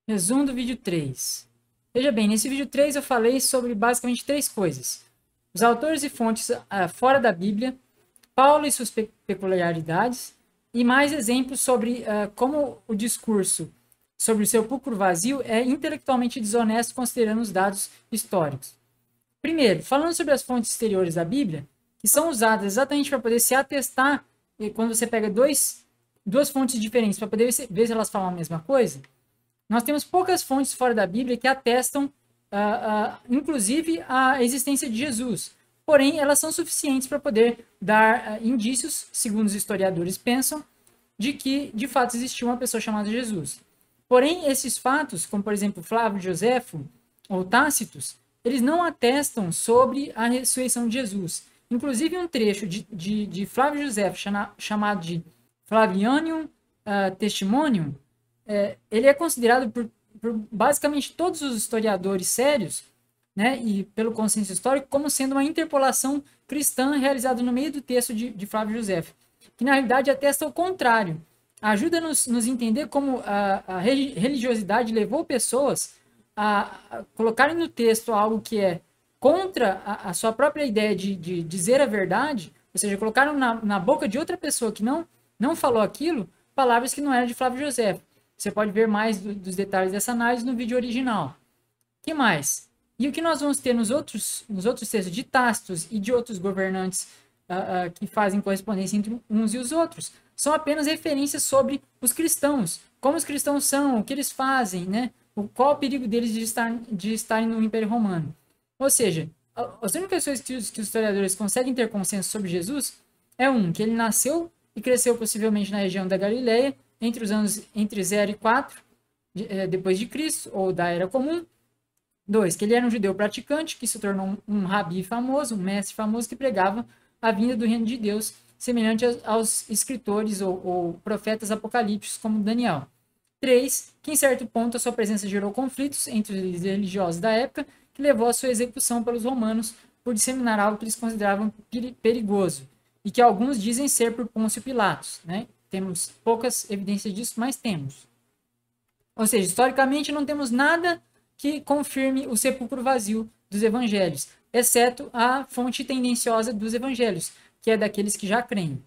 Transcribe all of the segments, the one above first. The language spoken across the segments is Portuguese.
Resumo do vídeo 3. Veja bem, nesse vídeo 3 eu falei sobre basicamente três coisas. Os autores e fontes fora da Bíblia, Paulo e suas peculiaridades, e mais exemplos sobre como o discurso sobre o sepulcro vazio é intelectualmente desonesto considerando os dados históricos. Primeiro, falando sobre as fontes exteriores da Bíblia, que são usadas exatamente para poder se atestar, quando você pega duas fontes diferentes para poder ver se elas falam a mesma coisa, nós temos poucas fontes fora da Bíblia que atestam, inclusive, a existência de Jesus. Porém, elas são suficientes para poder dar indícios, segundo os historiadores pensam, de que, de fato, existiu uma pessoa chamada Jesus. Porém, esses fatos, como, por exemplo, Flávio Joséfo ou Tácitos, eles não atestam sobre a ressurreição de Jesus. Inclusive, um trecho de Flávio Joséfo, chamado de Flavianium Testimonium, ele é considerado por basicamente todos os historiadores sérios, né, e pelo consenso histórico, como sendo uma interpolação cristã realizada no meio do texto de Flávio Joséfo, que na realidade atesta o contrário. Ajuda-nos entender como a religiosidade levou pessoas a colocarem no texto algo que é contra a sua própria ideia de dizer a verdade, ou seja, colocaram na boca de outra pessoa que não falou aquilo, palavras que não eram de Flávio Joséfo. Você pode ver mais dos detalhes dessa análise no vídeo original. O que mais? E o que nós vamos ter nos outros textos de Tácitos e de outros governantes que fazem correspondência entre uns e os outros são apenas referências sobre os cristãos, como os cristãos são, o que eles fazem, né? Qual o perigo deles de estarem no Império Romano. Ou seja, as únicas coisas que os historiadores conseguem ter consenso sobre Jesus é que ele nasceu e cresceu possivelmente na região da Galileia, entre os anos entre 0 e 4 depois de Cristo, ou da Era Comum. 2, que ele era um judeu praticante, que se tornou um rabi famoso, um mestre famoso, que pregava a vinda do reino de Deus, semelhante aos escritores ou profetas apocalípticos como Daniel. 3, que em certo ponto a sua presença gerou conflitos entre os religiosos da época, que levou à sua execução pelos romanos por disseminar algo que eles consideravam perigoso, e que alguns dizem ser por Pôncio Pilatos, né? Temos poucas evidências disso, mas temos. Ou seja, historicamente não temos nada que confirme o sepulcro vazio dos evangelhos, exceto a fonte tendenciosa dos evangelhos, que é daqueles que já creem.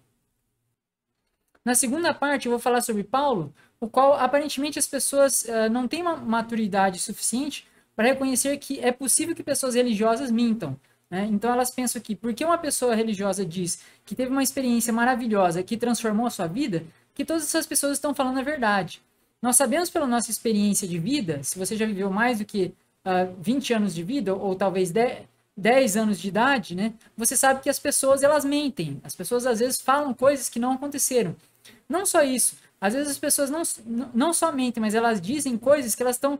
Na segunda parte, eu vou falar sobre Paulo, o qual aparentemente as pessoas não têm uma maturidade suficiente para reconhecer que é possível que pessoas religiosas mintam. Né? Então elas pensam que porque uma pessoa religiosa diz que teve uma experiência maravilhosa que transformou a sua vida, que todas essas pessoas estão falando a verdade. Nós sabemos pela nossa experiência de vida, se você já viveu mais do que 20 anos de vida, ou talvez 10 anos de idade, né? Você sabe que as pessoas elas mentem. As pessoas às vezes falam coisas que não aconteceram. Não só isso, às vezes as pessoas não só mentem, mas elas dizem coisas que elas estão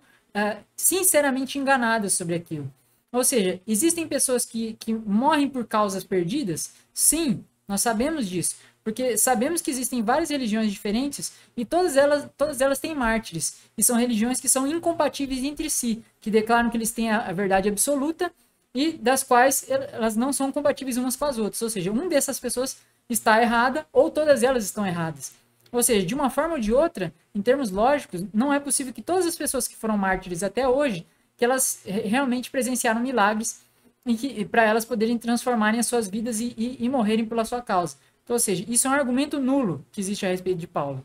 sinceramente enganadas sobre aquilo. Ou seja, existem pessoas que morrem por causas perdidas? Sim, nós sabemos disso. Porque sabemos que existem várias religiões diferentes e todas elas têm mártires. E são religiões que são incompatíveis entre si, que declaram que eles têm a verdade absoluta e das quais elas não são compatíveis umas com as outras. Ou seja, uma dessas pessoas está errada ou todas elas estão erradas. Ou seja, de uma forma ou de outra, em termos lógicos, não é possível que todas as pessoas que foram mártires até hoje, que elas realmente presenciaram milagres e para elas poderem transformarem as suas vidas e morrerem pela sua causa. Então, ou seja, isso é um argumento nulo que existe a respeito de Paulo.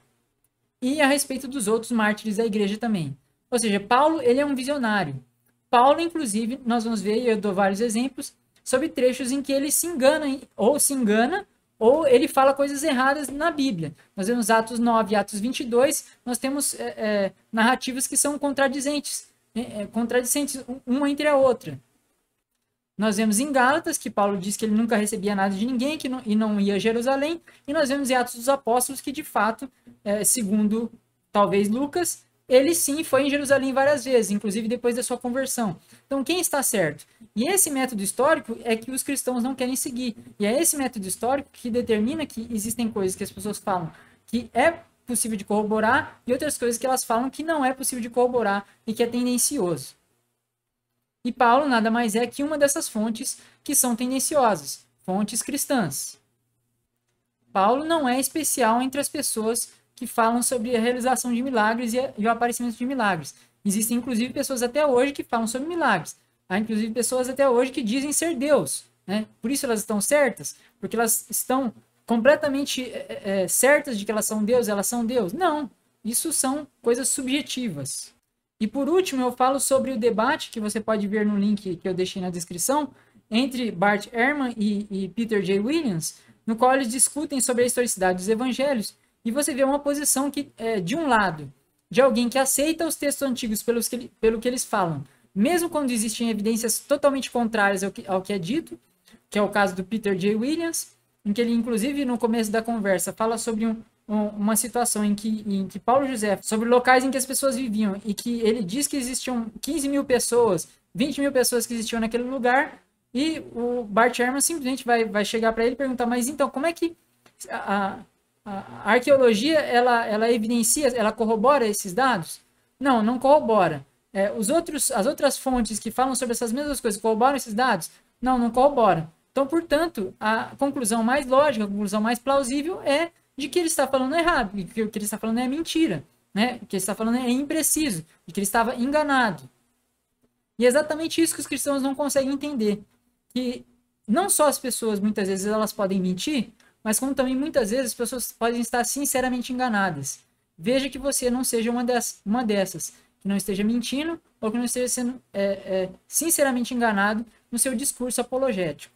E a respeito dos outros mártires da igreja também. Ou seja, Paulo, ele é um visionário. Paulo, inclusive, nós vamos ver, e eu dou vários exemplos, sobre trechos em que ele se engana, ou ele fala coisas erradas na Bíblia. Nós vemos Atos 9 e Atos 22, nós temos narrativas que são contradizentes uma entre a outra. Nós vemos em Gálatas que Paulo diz que ele nunca recebia nada de ninguém e não ia a Jerusalém. E nós vemos em Atos dos Apóstolos que, de fato, segundo talvez Lucas, ele sim foi em Jerusalém várias vezes, inclusive depois da sua conversão. Então, quem está certo? E esse método histórico é que os cristãos não querem seguir. E é esse método histórico que determina que existem coisas que as pessoas falam que é possível de corroborar e outras coisas que elas falam que não é possível de corroborar e que é tendencioso. E Paulo nada mais é que uma dessas fontes que são tendenciosas, fontes cristãs. Paulo não é especial entre as pessoas que falam sobre a realização de milagres e o aparecimento de milagres. Existem, inclusive, pessoas até hoje que falam sobre milagres. Há, inclusive, pessoas até hoje que dizem ser Deus, né? Por isso elas estão certas? Porque elas estão completamente certas de que elas são Deus? Não, isso são coisas subjetivas. E por último, eu falo sobre o debate que você pode ver no link que eu deixei na descrição, entre Bart Ehrman e Peter J. Williams, no qual eles discutem sobre a historicidade dos evangelhos, e você vê uma posição que, de um lado, de alguém que aceita os textos antigos pelo que eles falam, mesmo quando existem evidências totalmente contrárias ao que é dito, que é o caso do Peter J. Williams, em que ele, inclusive, no começo da conversa, fala sobre uma situação em que Paulo José, sobre locais em que as pessoas viviam, e que ele diz que existiam 15 mil pessoas, 20 mil pessoas que existiam naquele lugar, e o Bart Ehrman simplesmente vai chegar para ele e perguntar, mas então, como é que a arqueologia, ela evidencia, ela corrobora esses dados? Não, não corrobora. As outras fontes que falam sobre essas mesmas coisas corroboram esses dados? Não, não corrobora. Então, portanto, a conclusão mais lógica, a conclusão mais plausível é de que ele está falando errado, de que o que ele está falando é mentira, né? O que ele está falando é impreciso, de que ele estava enganado. E é exatamente isso que os cristãos não conseguem entender. Que não só as pessoas, muitas vezes, elas podem mentir, mas como também, muitas vezes, as pessoas podem estar sinceramente enganadas. Veja que você não seja uma dessas, que não esteja mentindo ou que não esteja sendo sinceramente enganado no seu discurso apologético.